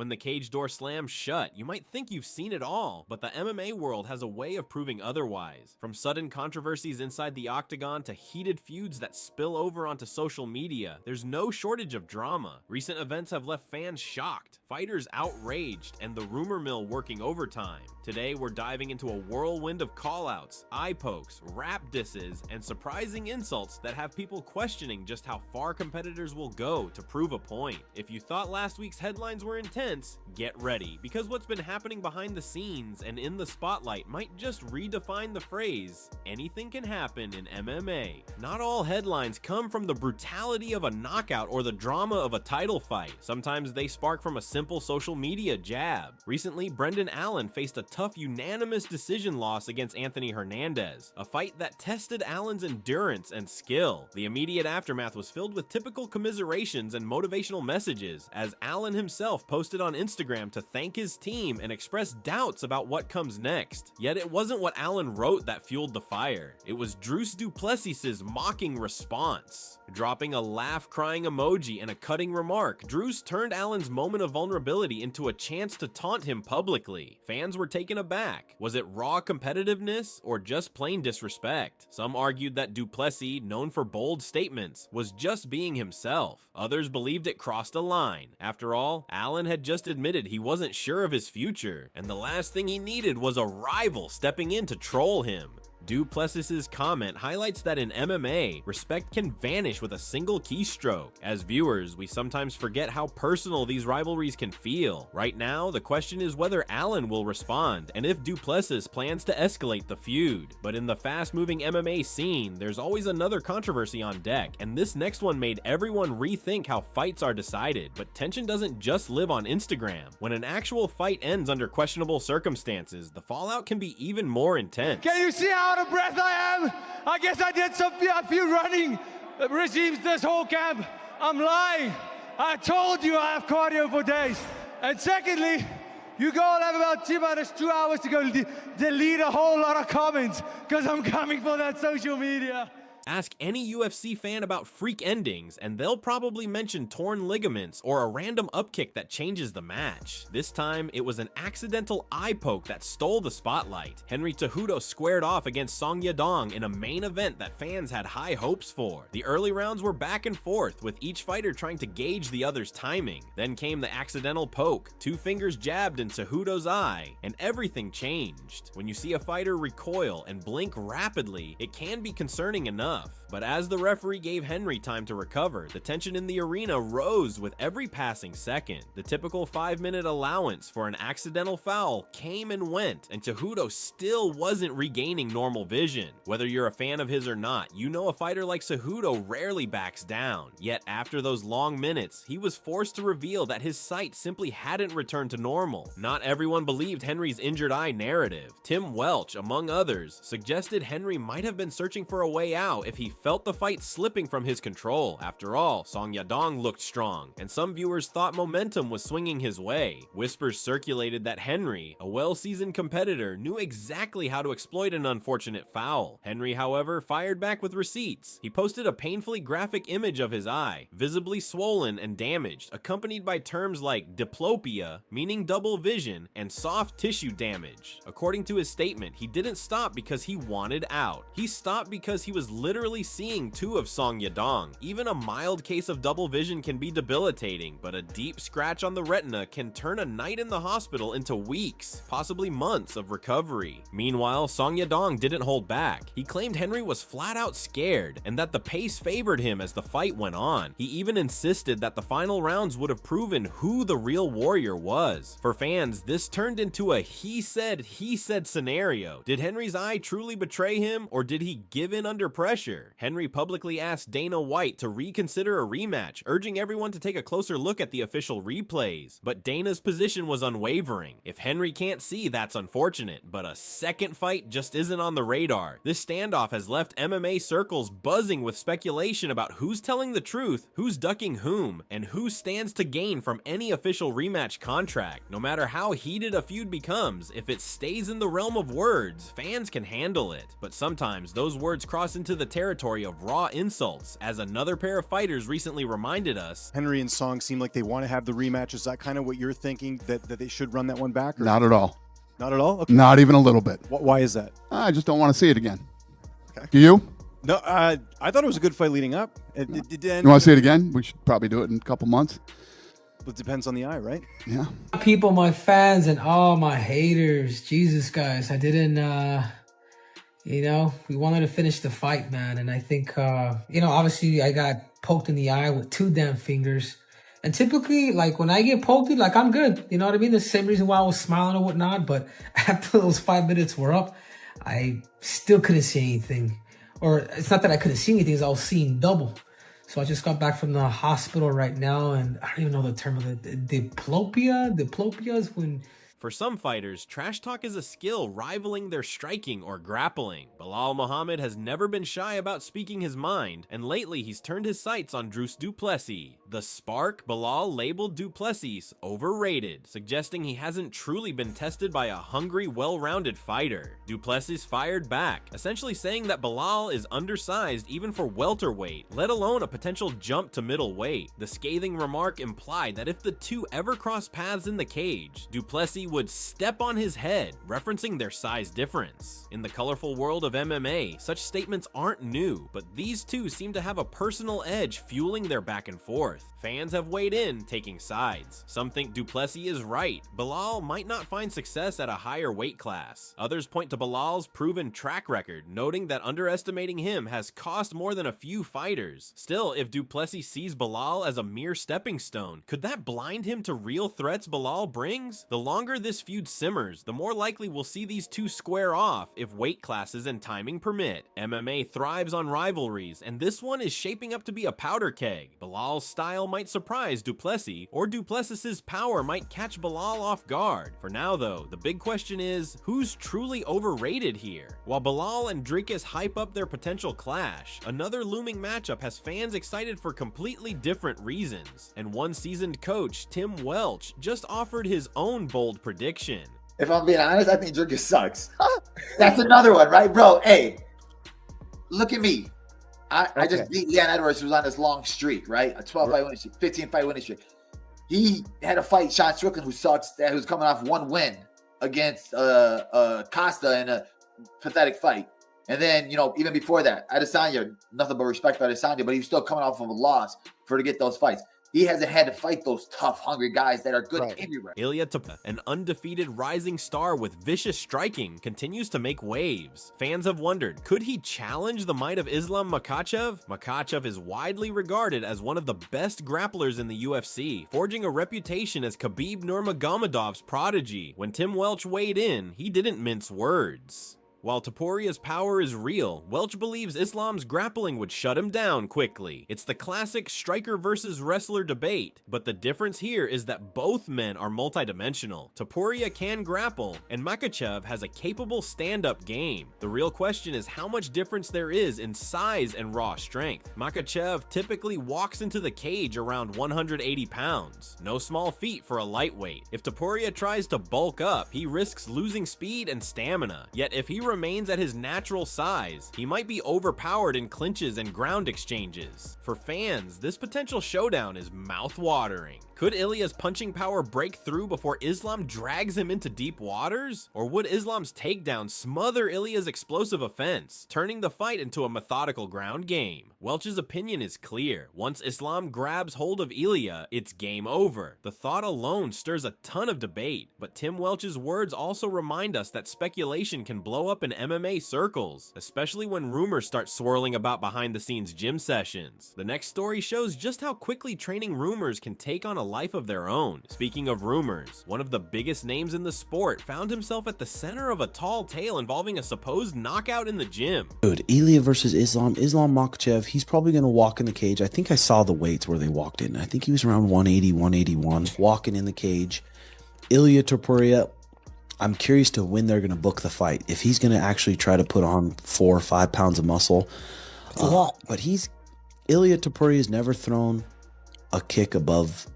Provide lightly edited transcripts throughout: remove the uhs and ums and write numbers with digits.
When the cage door slams shut, you might think you've seen it all, but the MMA world has a way of proving otherwise. From sudden controversies inside the octagon to heated feuds that spill over onto social media, there's no shortage of drama. Recent events have left fans shocked, fighters outraged, and the rumor mill working overtime. Today, we're diving into a whirlwind of callouts, eye pokes, rap disses, and surprising insults that have people questioning just how far competitors will go to prove a point. If you thought last week's headlines were intense, get ready, because what's been happening behind the scenes and in the spotlight might just redefine the phrase, anything can happen in MMA. Not all headlines come from the brutality of a knockout or the drama of a title fight. Sometimes they spark from a simple social media jab. Recently, Brendan Allen faced a tough unanimous decision loss against Anthony Hernandez, a fight that tested Allen's endurance and skill. The immediate aftermath was filled with typical commiserations and motivational messages, as Allen himself posted on Instagram to thank his team and express doubts about what comes next. Yet it wasn't what Allen wrote that fueled the fire. It was Drus Du Plessis' mocking response. Dropping a laugh-crying emoji and a cutting remark, Drus turned Allen's moment of vulnerability into a chance to taunt him publicly. Fans were taken aback. Was it raw competitiveness or just plain disrespect? Some argued that Du Plessis, known for bold statements, was just being himself. Others believed it crossed a line. After all, Allen had just admitted he wasn't sure of his future, and the last thing he needed was a rival stepping in to troll him. Du Plessis' comment highlights that in MMA, respect can vanish with a single keystroke. As viewers, we sometimes forget how personal these rivalries can feel. Right now, the question is whether Allen will respond, and if Du Plessis plans to escalate the feud. But in the fast-moving MMA scene, there's always another controversy on deck, and this next one made everyone rethink how fights are decided. But tension doesn't just live on Instagram. When an actual fight ends under questionable circumstances, the fallout can be even more intense. Can you see how out of breath I am? I guess I did a few running regimes this whole camp. I'm lying. I told you I have cardio for days. And secondly, you all have about T-minus 2 hours to go delete a whole lot of comments because I'm coming for that social media. Ask any UFC fan about freak endings, and they'll probably mention torn ligaments or a random upkick that changes the match. This time, it was an accidental eye poke that stole the spotlight. Henry Cejudo squared off against Song Yadong in a main event that fans had high hopes for. The early rounds were back and forth, with each fighter trying to gauge the other's timing. Then came the accidental poke, 2 fingers jabbed in Cejudo's eye, and everything changed. When you see a fighter recoil and blink rapidly, it can be concerning enough. But as the referee gave Henry time to recover, the tension in the arena rose with every passing second. The typical 5-minute allowance for an accidental foul came and went, and Cejudo still wasn't regaining normal vision. Whether you're a fan of his or not, you know a fighter like Cejudo rarely backs down. Yet after those long minutes, he was forced to reveal that his sight simply hadn't returned to normal. Not everyone believed Henry's injured eye narrative. Tim Welch, among others, suggested Henry might have been searching for a way out if he felt the fight slipping from his control. After all, Song Yadong looked strong, and some viewers thought momentum was swinging his way. Whispers circulated that Henry, a well-seasoned competitor, knew exactly how to exploit an unfortunate foul. Henry, however, fired back with receipts. He posted a painfully graphic image of his eye, visibly swollen and damaged, accompanied by terms like diplopia, meaning double vision, and soft tissue damage. According to his statement, he didn't stop because he wanted out. He stopped because he was literally seeing 2 of Song Yadong. Even a mild case of double vision can be debilitating, but a deep scratch on the retina can turn a night in the hospital into weeks, possibly months of recovery. Meanwhile, Song Yadong didn't hold back. He claimed Henry was flat out scared and that the pace favored him as the fight went on. He even insisted that the final rounds would have proven who the real warrior was. For fans, this turned into a he said scenario. Did Henry's eye truly betray him, or did he give in under pressure? Henry publicly asked Dana White to reconsider a rematch, urging everyone to take a closer look at the official replays. But Dana's position was unwavering. If Henry can't see, that's unfortunate, but a second fight just isn't on the radar. This standoff has left MMA circles buzzing with speculation about who's telling the truth, who's ducking whom, and who stands to gain from any official rematch contract. No matter how heated a feud becomes, if it stays in the realm of words, fans can handle it. But sometimes those words cross into the territory of raw insults, as another pair of fighters recently reminded us. Henry and Song seem like they want to have the rematch. Is that kind of what you're thinking, that they should run that one back? Or? Not at all. Not at all? Okay. Not even a little bit. Why is that? I just don't want to see it again. Okay. Do you? No, I thought it was a good fight leading up. You want to see it again? We should probably do it in a couple months. It depends on the eye, right? Yeah. People, my fans, and all my haters. Jesus, guys, I didn't, you know, we wanted to finish the fight, man. And I think, you know, obviously I got poked in the eye with 2 damn fingers. And typically, like, when I get poked, like, I'm good. You know what I mean? The same reason why I was smiling or whatnot. But after those 5 minutes were up, I still couldn't see anything. Or it's not that I couldn't see anything, I was seeing double. So I just got back from the hospital right now, and I don't even know the term of it. Diplopia? Diplopia is when... For some fighters, trash talk is a skill rivaling their striking or grappling. Belal Muhammad has never been shy about speaking his mind, and lately he's turned his sights on Drus Du Plessis. The spark, Belal labeled Du Plessis overrated, suggesting he hasn't truly been tested by a hungry, well-rounded fighter. Du Plessis fired back, essentially saying that Belal is undersized even for welterweight, let alone a potential jump to middleweight. The scathing remark implied that if the two ever cross paths in the cage, Du Plessis would step on his head, referencing their size difference. In the colorful world of MMA, such statements aren't new, but these two seem to have a personal edge fueling their back and forth. Fans have weighed in, taking sides. Some think Du Plessis is right. Belal might not find success at a higher weight class. Others point to Belal's proven track record, noting that underestimating him has cost more than a few fighters. Still, if Du Plessis sees Belal as a mere stepping stone, could that blind him to real threats Belal brings? The longer this feud simmers, the more likely we'll see these two square off if weight classes and timing permit. MMA thrives on rivalries, and this one is shaping up to be a powder keg. Belal's style might surprise Du Plessis, or Du Plessis' power might catch Belal off guard. For now though, the big question is, who's truly overrated here? While Belal and Dricus hype up their potential clash, another looming matchup has fans excited for completely different reasons. And one seasoned coach, Tim Welch, just offered his own bold prediction. If I'm being honest, I think Dricus sucks. That's another one, right, bro? Hey, look at me. I just beat Leon Edwards, who was on this long streak, right? A 12-fight winning streak, 15-fight winning streak. He had a fight, Sean Strickland, who sucks, who's coming off 1 win against Costa in a pathetic fight. And then, you know, even before that, Adesanya, nothing but respect for Adesanya, but he was still coming off of a loss to get those fights. He hasn't had to fight those tough, hungry guys that are good everywhere. Ilya Topuria, an undefeated rising star with vicious striking, continues to make waves. Fans have wondered, could he challenge the might of Islam Makhachev? Makhachev is widely regarded as one of the best grapplers in the UFC, forging a reputation as Khabib Nurmagomedov's prodigy. When Tim Welch weighed in, he didn't mince words. While Topuria's power is real, Welch believes Islam's grappling would shut him down quickly. It's the classic striker versus wrestler debate, but the difference here is that both men are multidimensional. Topuria can grapple, and Makhachev has a capable stand-up game. The real question is how much difference there is in size and raw strength. Makhachev typically walks into the cage around 180 pounds. No small feat for a lightweight. If Topuria tries to bulk up, he risks losing speed and stamina. Yet if he remains at his natural size, he might be overpowered in clinches and ground exchanges. For fans, this potential showdown is mouth-watering. Could Ilya's punching power break through before Islam drags him into deep waters? Or would Islam's takedown smother Ilya's explosive offense, turning the fight into a methodical ground game? Welch's opinion is clear. Once Islam grabs hold of Ilya, it's game over. The thought alone stirs a ton of debate, but Tim Welch's words also remind us that speculation can blow up in MMA circles, especially when rumors start swirling about behind-the-scenes gym sessions. The next story shows just how quickly training rumors can take on a life of their own. Speaking of rumors, one of the biggest names in the sport found himself at the center of a tall tale involving a supposed knockout in the gym. Dude, Ilya versus Islam Makhachev, he's probably going to walk in the cage. I think I saw the weights where they walked in. I think he was around 180, 181, walking in the cage. Ilya Topuria, I'm curious to when they're going to book the fight. If he's going to actually try to put on 4 or 5 pounds of muscle. It's a lot. But Ilya Topuria has never thrown a kick above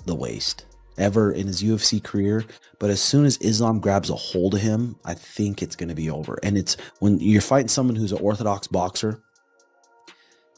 the waist ever in his UFC career, but as soon as Islam grabs a hold of him, I think it's going to be over. And it's when you're fighting someone who's an orthodox boxer,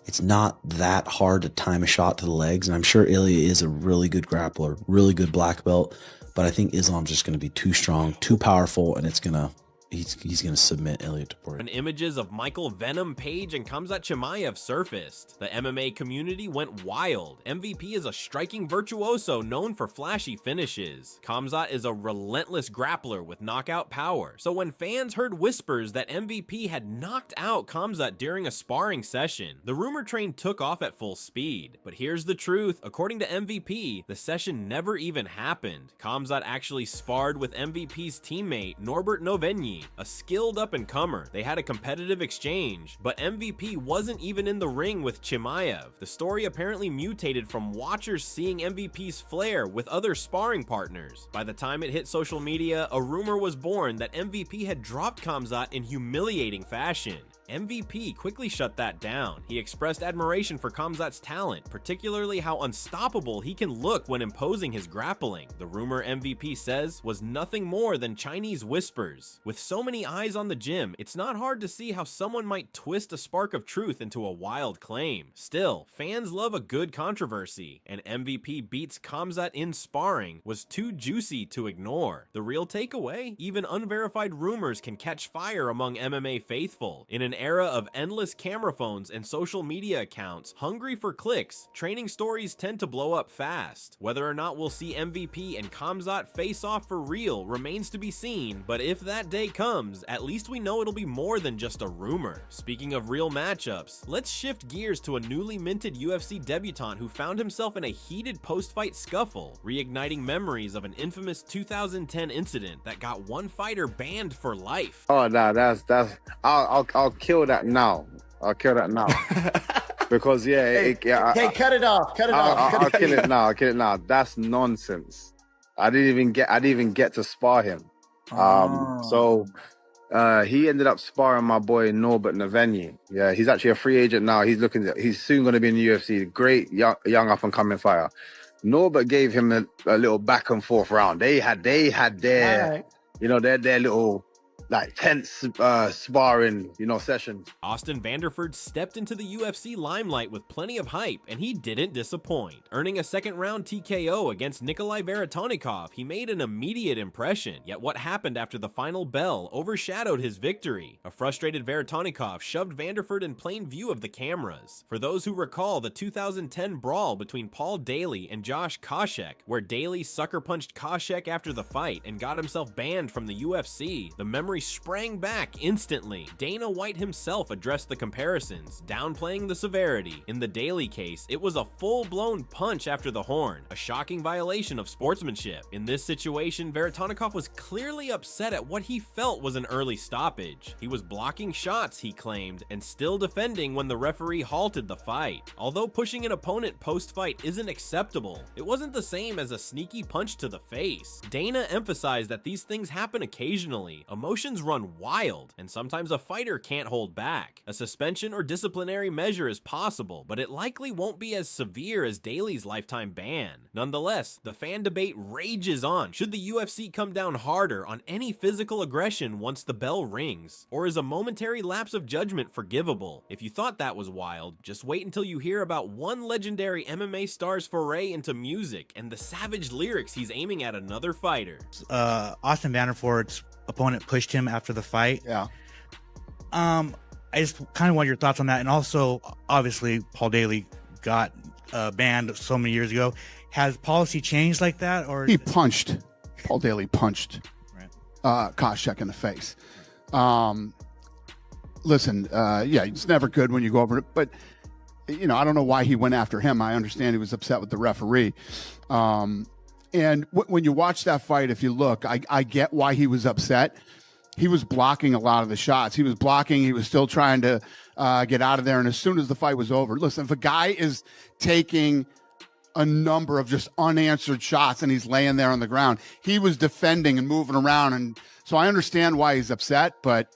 It's not that hard to time a shot to the legs. And I'm sure Ilya is a really good grappler, really good black belt. But I think Islam's just going to be too strong, too powerful, and he's going to submit Ilya Topuria. When images of Michael Venom Page and Khamzat Chimaev surfaced, the MMA community went wild. MVP is a striking virtuoso known for flashy finishes. Khamzat is a relentless grappler with knockout power. So when fans heard whispers that MVP had knocked out Khamzat during a sparring session, the rumor train took off at full speed. But here's the truth. According to MVP, the session never even happened. Khamzat actually sparred with MVP's teammate Norbert Novenyi, a skilled up-and-comer. They had a competitive exchange, but MVP wasn't even in the ring with Chimaev. The story apparently mutated from watchers seeing MVP's flair with other sparring partners. By the time it hit social media, a rumor was born that MVP had dropped Khamzat in humiliating fashion. MVP quickly shut that down. He expressed admiration for Khamzat's talent, particularly how unstoppable he can look when imposing his grappling. The rumor, MVP says, was nothing more than Chinese whispers. With so many eyes on the gym, it's not hard to see how someone might twist a spark of truth into a wild claim. Still, fans love a good controversy, and MVP beats Khamzat in sparring was too juicy to ignore. The real takeaway? Even unverified rumors can catch fire among MMA faithful. In an era of endless camera phones and social media accounts hungry for clicks, training stories tend to blow up fast. Whether or not we'll see MVP and Khamzat face off for real remains to be seen, but if that day comes, at least we know it'll be more than just a rumor. Speaking of real matchups, let's shift gears to a newly minted UFC debutant who found himself in a heated post-fight scuffle, reigniting memories of an infamous 2010 incident that got one fighter banned for life. Oh no, that's I'll kill that now. I'll kill that now. Because Hey, cut it off. Cut it off. I'll kill it now. I'll kill it now. That's nonsense. I didn't even get to spar him. So he ended up sparring my boy Norbert Novenyi. Yeah, he's actually a free agent now. He's soon going to be in the UFC. Great young up and coming fighter. Norbert gave him a little back and forth round. They had their, Right. you know, their little like tense sparring, sessions. Austin Vanderford stepped into the UFC limelight with plenty of hype, and he didn't disappoint. Earning a second-round TKO against Nikolai Veretonikov, he made an immediate impression, yet what happened after the final bell overshadowed his victory. A frustrated Veretonikov shoved Vanderford in plain view of the cameras. For those who recall the 2010 brawl between Paul Daly and Josh Koscheck, where Daly sucker-punched Koscheck after the fight and got himself banned from the UFC, the memory sprang back instantly. Dana White himself addressed the comparisons, downplaying the severity. In the Daly case, it was a full-blown punch after the horn, a shocking violation of sportsmanship. In this situation, Veretonikov was clearly upset at what he felt was an early stoppage. He was blocking shots, he claimed, and still defending when the referee halted the fight. Although pushing an opponent post-fight isn't acceptable, it wasn't the same as a sneaky punch to the face. Dana emphasized that these things happen occasionally. Emotions run wild, and sometimes a fighter can't hold back. A suspension or disciplinary measure is possible, but it likely won't be as severe as Daly's lifetime ban. Nonetheless, the fan debate rages on. Should the UFC come down harder on any physical aggression once the bell rings? Or is a momentary lapse of judgment forgivable? If you thought that was wild, just wait until you hear about one legendary MMA star's foray into music and the savage lyrics he's aiming at another fighter. Austin Vanderford's opponent pushed him after the fight. Yeah. I just kind of want your thoughts on that. And also, obviously, Paul Daly got banned so many years ago. Has policy changed like that? Or Paul Daly punched Koscheck in the face. Listen, it's never good when you go over it, but I don't know why he went after him. I understand he was upset with the referee. And when you watch that fight, if you look, I get why he was upset. He was blocking a lot of the shots. He was blocking. He was still trying to get out of there. And as soon as the fight was over, listen, if a guy is taking a number of just unanswered shots and he's laying there on the ground, he was defending and moving around. And so I understand why he's upset, but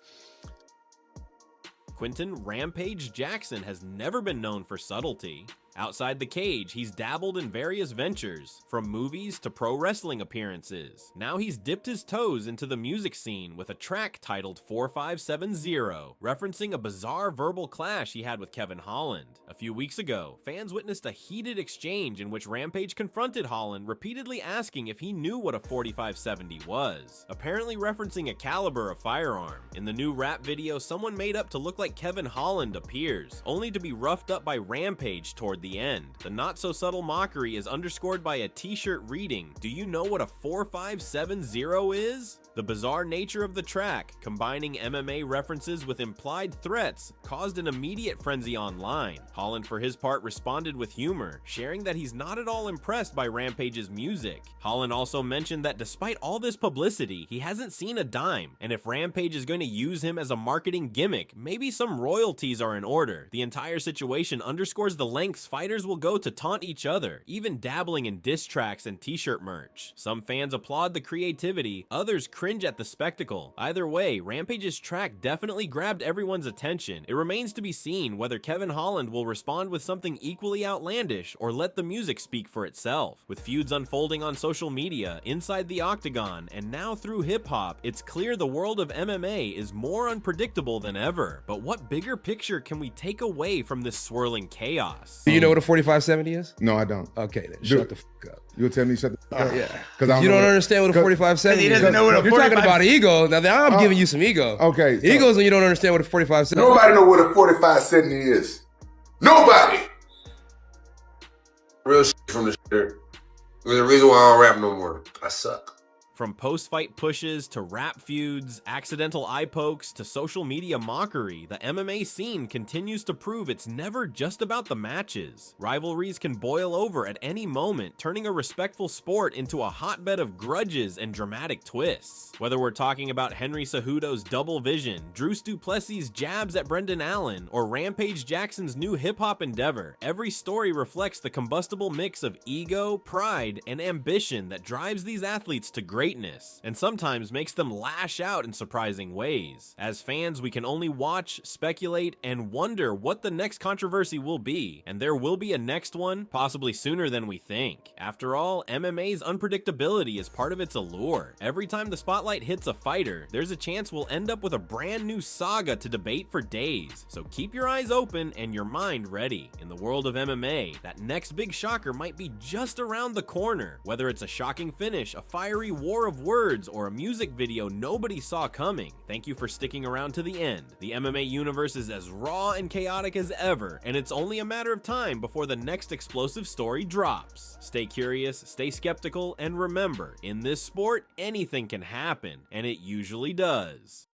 Quinton Rampage Jackson has never been known for subtlety. Outside the cage, he's dabbled in various ventures, from movies to pro wrestling appearances. Now he's dipped his toes into the music scene with a track titled 4570, referencing a bizarre verbal clash he had with Kevin Holland. A few weeks ago, fans witnessed a heated exchange in which Rampage confronted Holland, repeatedly asking if he knew what a 4570 was, apparently referencing a caliber of firearm. In the new rap video someone made up to look like Kevin Holland appears, only to be roughed up by Rampage toward the end. The not-so-subtle mockery is underscored by a t-shirt reading, "Do you know what a 4570 is?" The bizarre nature of the track, combining MMA references with implied threats, caused an immediate frenzy online. Holland, for his part, responded with humor, sharing that he's not at all impressed by Rampage's music. Holland also mentioned that despite all this publicity, he hasn't seen a dime, and if Rampage is going to use him as a marketing gimmick, maybe some royalties are in order. The entire situation underscores the lengths fighters will go to taunt each other, even dabbling in diss tracks and t-shirt merch. Some fans applaud the creativity, others cringe at the spectacle. Either way, Rampage's track definitely grabbed everyone's attention. It remains to be seen whether Kevin Holland will respond with something equally outlandish or let the music speak for itself. With feuds unfolding on social media, inside the octagon, and now through hip-hop, it's clear the world of MMA is more unpredictable than ever. But what bigger picture can we take away from this swirling chaos? Do you know what a 4570 is? No, I don't. Okay, then shut the fuck up. You'll tell me shut the fuck up? Yeah. Because you don't understand what a 4570 is. He doesn't know what a You're talking about ego. Now I'm giving you some ego. Okay. Ego's when you don't understand what a 4570 is. Nobody know what a 4570 is. Nobody. Real shit from the shit. There's a reason why I don't rap no more. I suck. From post-fight pushes to rap feuds, accidental eye pokes to social media mockery, the MMA scene continues to prove it's never just about the matches. Rivalries can boil over at any moment, turning a respectful sport into a hotbed of grudges and dramatic twists. Whether we're talking about Henry Cejudo's double vision, Drus Du Plessis' jabs at Brendan Allen, or Rampage Jackson's new hip-hop endeavor, every story reflects the combustible mix of ego, pride, and ambition that drives these athletes to greatness, and sometimes makes them lash out in surprising ways. As fans, we can only watch, speculate, and wonder what the next controversy will be, and there will be a next one, possibly sooner than we think. After all, MMA's unpredictability is part of its allure. Every time the spotlight hits a fighter, there's a chance we'll end up with a brand new saga to debate for days. So keep your eyes open and your mind ready. In the world of MMA, that next big shocker might be just around the corner. Whether it's a shocking finish, a fiery war of words, or a music video nobody saw coming, thank you for sticking around to the end. The MMA universe is as raw and chaotic as ever, and it's only a matter of time before the next explosive story drops. Stay curious, stay skeptical, and remember, in this sport, anything can happen, and it usually does.